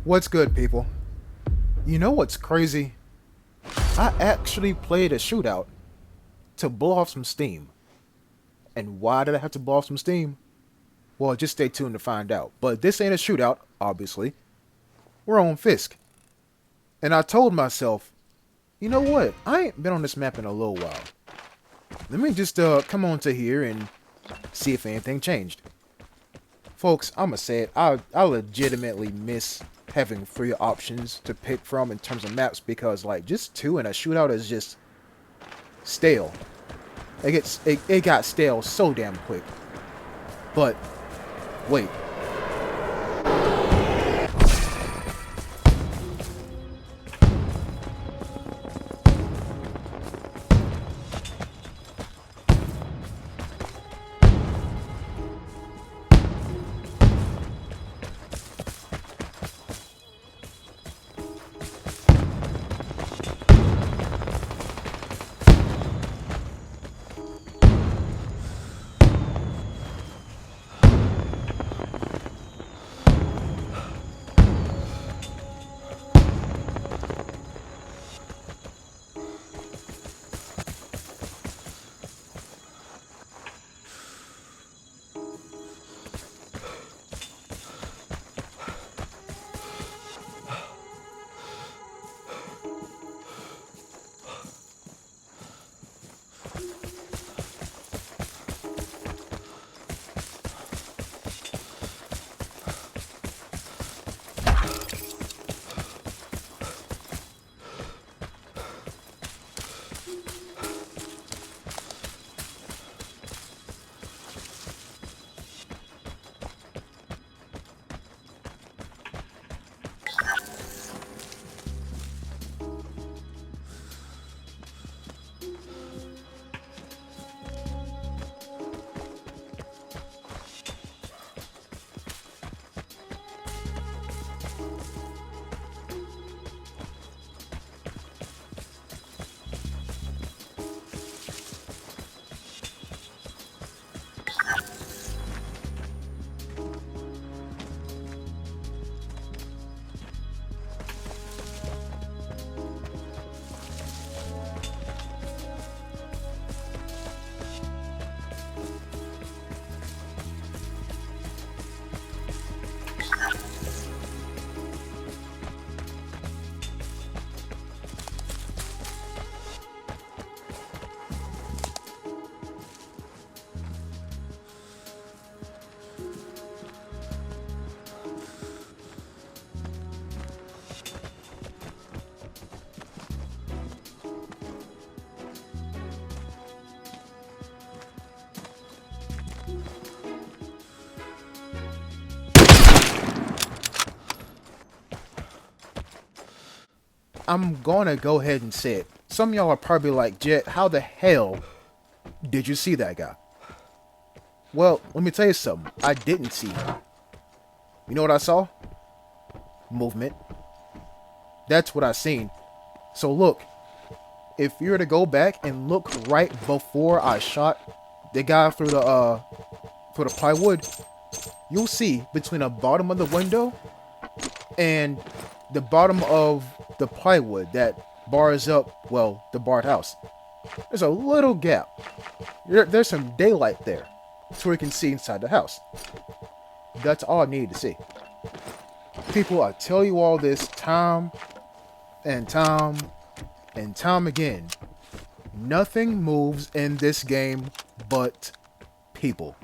What's good, people? You know what's crazy? I actually played a shootout to blow off some steam. And why did I have to blow off some steam? Well, just stay tuned to find out. But this ain't a shootout, obviously. We're on Fisk. And I told myself, you know what? I ain't been on this map in a little while. Let me just come on to here and see if anything changed. Folks, I'ma say it, I legitimately miss having 3 options to pick from in terms of maps, because like just 2 in a shootout is just stale. It got stale so damn quick. But wait. I'm gonna go ahead and say it. Some of y'all are probably like, Jet, how the hell did you see that guy? Well, let me tell you something. I didn't see him. You know what I saw? Movement. That's what I seen. So look, if you were to go back and look right before I shot the guy through the plywood, you'll see between the bottom of the window and the bottom of the plywood that bars up, well, the barred house, there's a little gap. There's some daylight there, so we can see inside the house. That's all I needed to see. People, I tell you all this time and time and time again. Nothing moves in this game but people.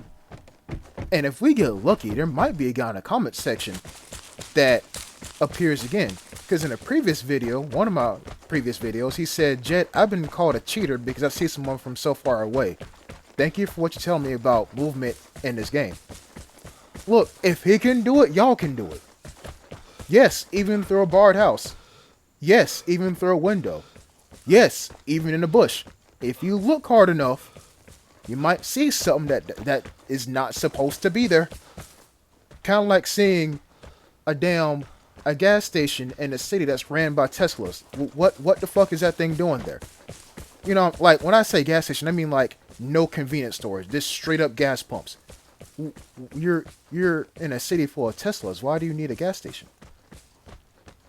And if we get lucky, there might be a guy in the comment section that appears again. Because in a previous video, one of my previous videos, he said, Jet, I've been called a cheater because I see someone from so far away. Thank you for what you tell me about movement in this game. Look, if he can do it, y'all can do it. Yes, even through a barred house. Yes, even through a window. Yes, even in a bush. If you look hard enough, you might see something that is not supposed to be there. Kind of like seeing a gas station in a city that's ran by Teslas. What the fuck is that thing doing there? You know, like when I say gas station, I mean like no convenience stores, just straight up gas pumps. You're in a city full of Teslas. Why do you need a gas station?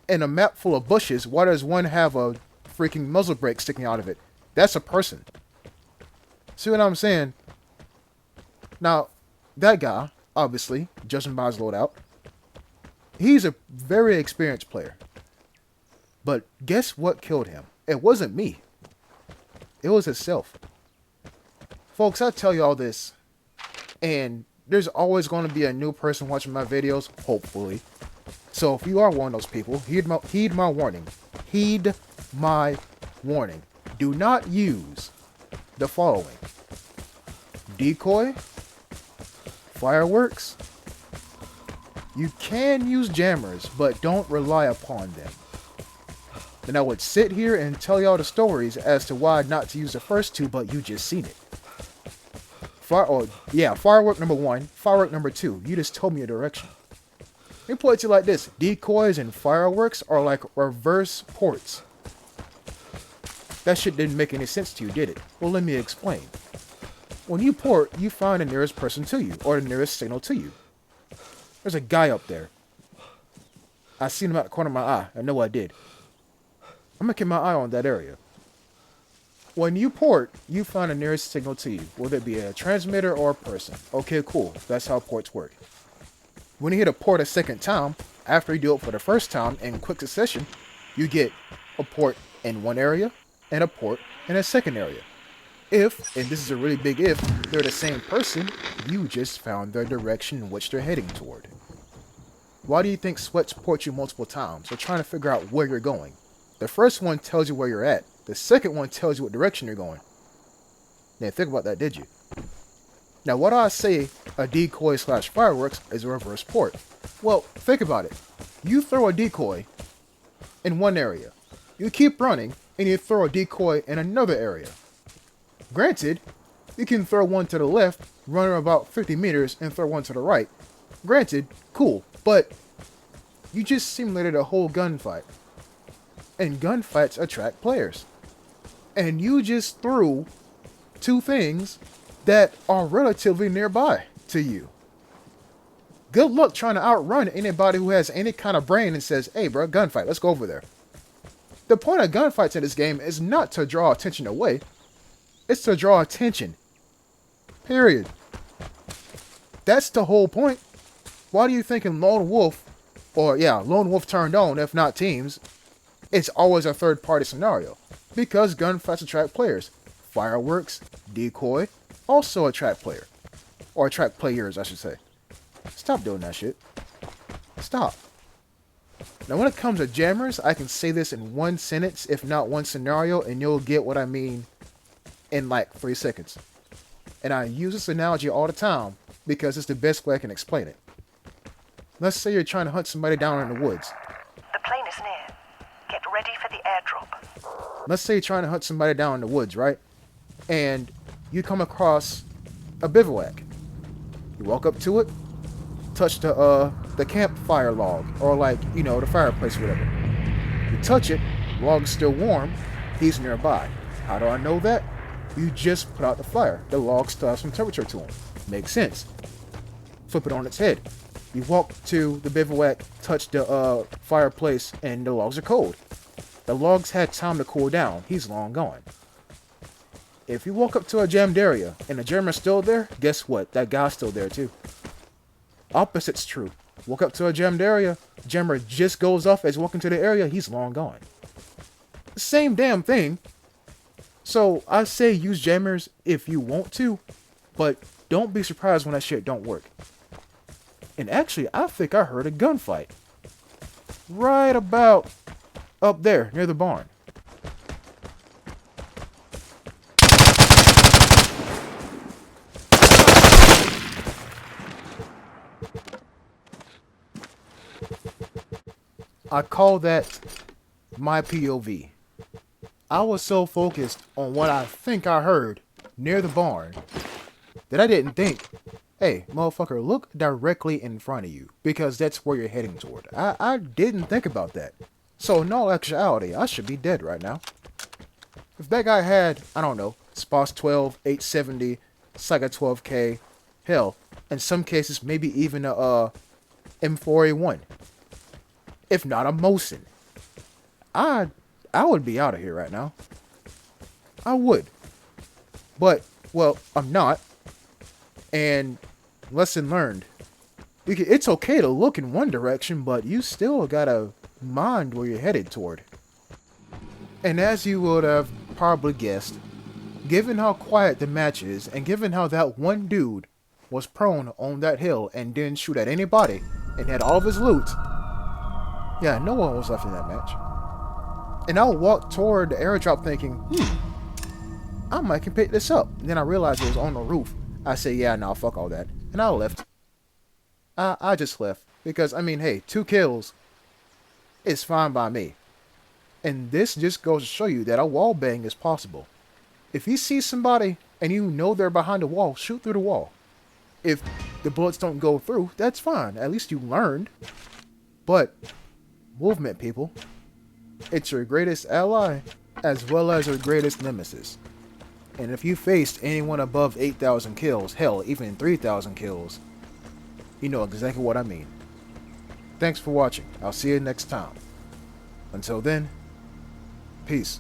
In a map full of bushes, why does one have a freaking muzzle brake sticking out of it? That's a person. See what I'm saying? Now, that guy, obviously, judging by his loadout, he's a very experienced player. But guess what killed him? It wasn't me. It was himself. Folks, I tell you all this, and there's always going to be a new person watching my videos, hopefully. So if you are one of those people, heed my warning. Heed my warning. Do not use the following: decoy, fireworks. You can use jammers, but don't rely upon them. Then I would sit here and tell y'all the stories as to why not to use the first two, but you just seen it. Firework number 1, firework number 2. You just told me a direction. Let me put it to you like this: decoys and fireworks are like reverse ports. That shit didn't make any sense to you, did it? Well, let me explain. When you port, you find the nearest person to you, or the nearest signal to you. There's a guy up there. I seen him out the corner of my eye. I know I did. I'm gonna keep my eye on that area. When you port, you find the nearest signal to you, whether it be a transmitter or a person. Okay, cool. That's how ports work. When you hit a port a second time, after you do it for the first time in quick succession, you get a port in one area and a port in a second area. If, and this is a really big if, they're the same person, you just found their direction in which they're heading toward. Why do you think sweats port you multiple times? They're trying to figure out where you're going. The first one tells you where you're at. The second one tells you what direction you're going. Now think about that, did you? Now what do I say a decoy / fireworks is a reverse port? Well, think about it. You throw a decoy in one area. You keep running and you throw a decoy in another area. Granted, you can throw one to the left, run about 50 meters, and throw one to the right. Granted, cool, but you just simulated a whole gunfight. And gunfights attract players. And you just threw two things that are relatively nearby to you. Good luck trying to outrun anybody who has any kind of brain and says, hey bro, gunfight, let's go over there. The point of gunfights in this game is not to draw attention away. It's to draw attention. Period. That's the whole point. Why do you think in Lone Wolf, Lone Wolf turned on, if not teams, it's always a third party scenario? Because gunfights attract players. Fireworks, decoy, also attract player. Or attract players, I should say. Stop doing that shit. Stop. Now when it comes to jammers, I can say this in one sentence, if not one scenario, and you'll get what I mean in like 3 seconds. And I use this analogy all the time because it's the best way I can explain it. Let's say you're trying to hunt somebody down in the woods. The plane is near. Get ready for the airdrop. Let's say you're trying to hunt somebody down in the woods, right? And you come across a bivouac. You walk up to it, touch the campfire log, or the fireplace or whatever. You touch it, log's still warm, he's nearby. How do I know that? You just put out the fire. The log still has some temperature to them. Makes sense. Flip it on its head. You walk to the bivouac, touch the fireplace, and the logs are cold. The logs had time to cool down. He's long gone. If you walk up to a jammed area and the jammer's still there, guess what? That guy's still there too. Opposite's true. Walk up to a jammed area, jammer just goes off as you walk into the area, he's long gone. Same damn thing. So I say use jammers if you want to, but don't be surprised when that shit don't work. And actually, I think I heard a gunfight. Right about up there, near the barn. I call that my POV. I was so focused on what I think I heard near the barn that I didn't think, hey, motherfucker, look directly in front of you because that's where you're heading toward. I didn't think about that. So in all actuality, I should be dead right now. If that guy had, I don't know, SPOS 12, 870, Saiga 12K, hell, in some cases maybe even a M4A1. If not a Mosin. I would be out of here right now. I would. But, well, I'm not. And lesson learned. It's okay to look in one direction, but you still gotta mind where you're headed toward. And as you would have probably guessed, given how quiet the match is, and given how that one dude was prone on that hill and didn't shoot at anybody, and had all of his loot, yeah, no one was left in that match. And I walked toward the airdrop thinking, I might can pick this up. And then I realized it was on the roof. I said, yeah, no, fuck all that. And I left. I just left. Because, I mean, hey, 2 kills is fine by me. And this just goes to show you that a wall bang is possible. If you see somebody and you know they're behind the wall, shoot through the wall. If the bullets don't go through, that's fine. At least you learned. But, movement, people. It's your greatest ally, as well as your greatest nemesis. And if you faced anyone above 8,000 kills, hell, even 3,000 kills, you know exactly what I mean. Thanks for watching. I'll see you next time. Until then, peace.